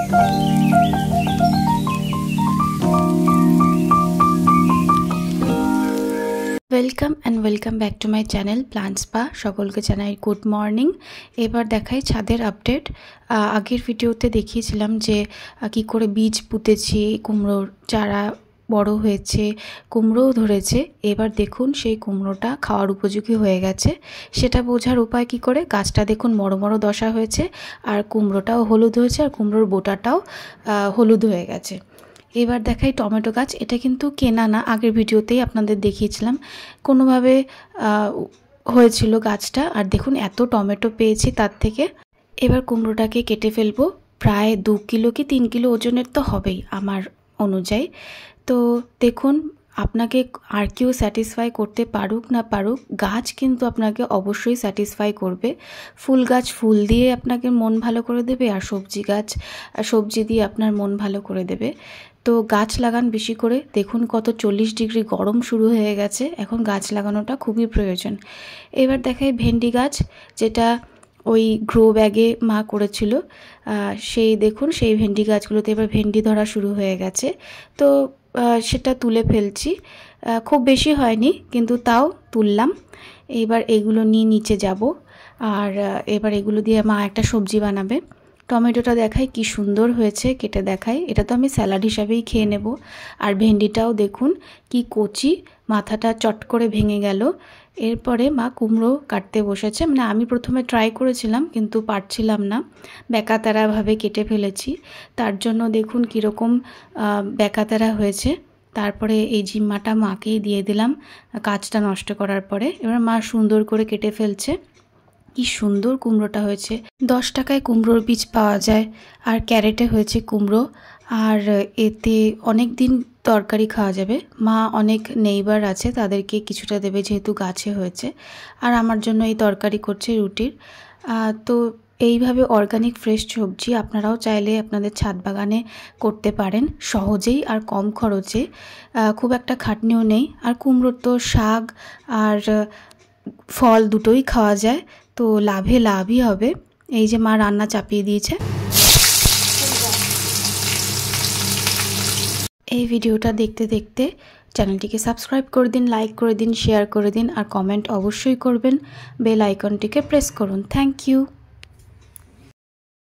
Welcome and welcome back to my channel plant spa सकल के Janai good morning. एबार देखाई छादेर अपडेट। आगेर भिडियोते देखिएछिलाम जे कि करे बीज पुतेछि, कुमड़ोर चारा बड़ो हয়েছে, कुमड़ोও धरेছে। एबार देखुन सेई कुमड़ोटा खाওয়ার उपयोगी হয়ে গেছে। সেটা বোঝার উপায় কি করে, গাছটা দেখুন বড় বড় দশা হয়েছে আর কুমড়োটাও হলুদ হয়েছে আর কুমড়োর বোটাটাও হলুদ হয়ে গেছে। এবার দেখাই টমেটো গাছ। এটা কিন্তু কেনা না, আগের ভিডিওতেই আপনাদের দেখিয়েছিলাম। কোনোভাবে হয়েছিল গাছটা, আর দেখুন এত টমেটো পেয়েছি তার থেকে। এবার কুমড়োটাকে কেটে ফেলবো। প্রায় 2 কিলো কি 3 কিলো ওজনের তো হবেই আমার অনুযায়ী। তো দেখুন, আপনাকে আর কেউ স্যাটিসফাই করতে পারুক না পারুক, গাছ কিন্তু আপনাকে অবশ্যই স্যাটিসফাই করবে। ফুল গাছ ফুল দিয়ে আপনাকে মন ভালো করে দেবে, আর সবজি গাছ সবজি দিয়ে আপনার মন ভালো করে দেবে। তো গাছ লাগান বেশি করে। দেখুন কত 40 ডিগ্রি গরম শুরু হয়ে গেছে, এখন গাছ লাগানোটা খুবই প্রয়োজন। এবার দেখাই ভেন্ডি গাছ, যেটা ওই গ্রো ব্যাগে মা করেছিল। সেই দেখুন সেই ভেন্ডি গাছগুলোতে এবার ভেন্ডি ধরা শুরু হয়ে গেছে। তো সেটা তুলে ফেলছি। খুব বেশি হয়নি কিন্তু তাও তুললাম। এবার এগুলো নিয়ে নিচে যাব, আর এবার এগুলো দিয়ে মা একটা সবজি বানাবে। টমেটোটা দেখাই কি সুন্দর হয়েছে, কেটে দেখাই। এটা তো আমি স্যালাড হিসাবেই খেয়ে নেব। আর ভেন্ডিটাও দেখুন কি কচি, মাথাটা চট করে ভেঙে গেল। এরপরে মা কুমড়ো কাটতে বসেছে। মানে আমি প্রথমে ট্রাই করেছিলাম কিন্তু পারছিলাম না, বেকাতারাভাবে কেটে ফেলেছি। তার জন্য দেখুন কীরকম বেকাতারা হয়েছে। তারপরে এই জিম্মাটা মাকেই দিয়ে দিলাম কাজটা নষ্ট করার পরে। এবার মা সুন্দর করে কেটে ফেলছে। কি সুন্দর কুমড়োটা হয়েছে। 10 টাকায় কুমড়োর বীজ পাওয়া যায়, আর ক্যারেটে হয়েছে কুমড়ো। আর এতে অনেক দিন তরকারি খাওয়া যাবে। মা অনেক নেইবার আছে, তাদেরকে কিছুটা দেবে যেহেতু গাছে হয়েছে। আর আমার জন্য এই তরকারি করছে রুটির। তো এইভাবে অর্গানিক ফ্রেশ সবজি আপনারাও চাইলে আপনাদের ছাদ বাগানে করতে পারেন সহজেই আর কম খরচে। খুব একটা খাটনিও নেই। আর কুমড়োর তো শাক আর ফল দুটোই খাওয়া যায়, তো লাভে লাভই হবে। এই যে মা রান্না চাপিয়ে দিয়েছে। এই ভিডিওটা দেখতে দেখতে চ্যানেলটিকে সাবস্ক্রাইব করে দিন, লাইক করে দিন, শেয়ার করে দিন, আর কমেন্ট অবশ্যই করবেন। বেল আইকনটিকে প্রেস করুন। Thank you.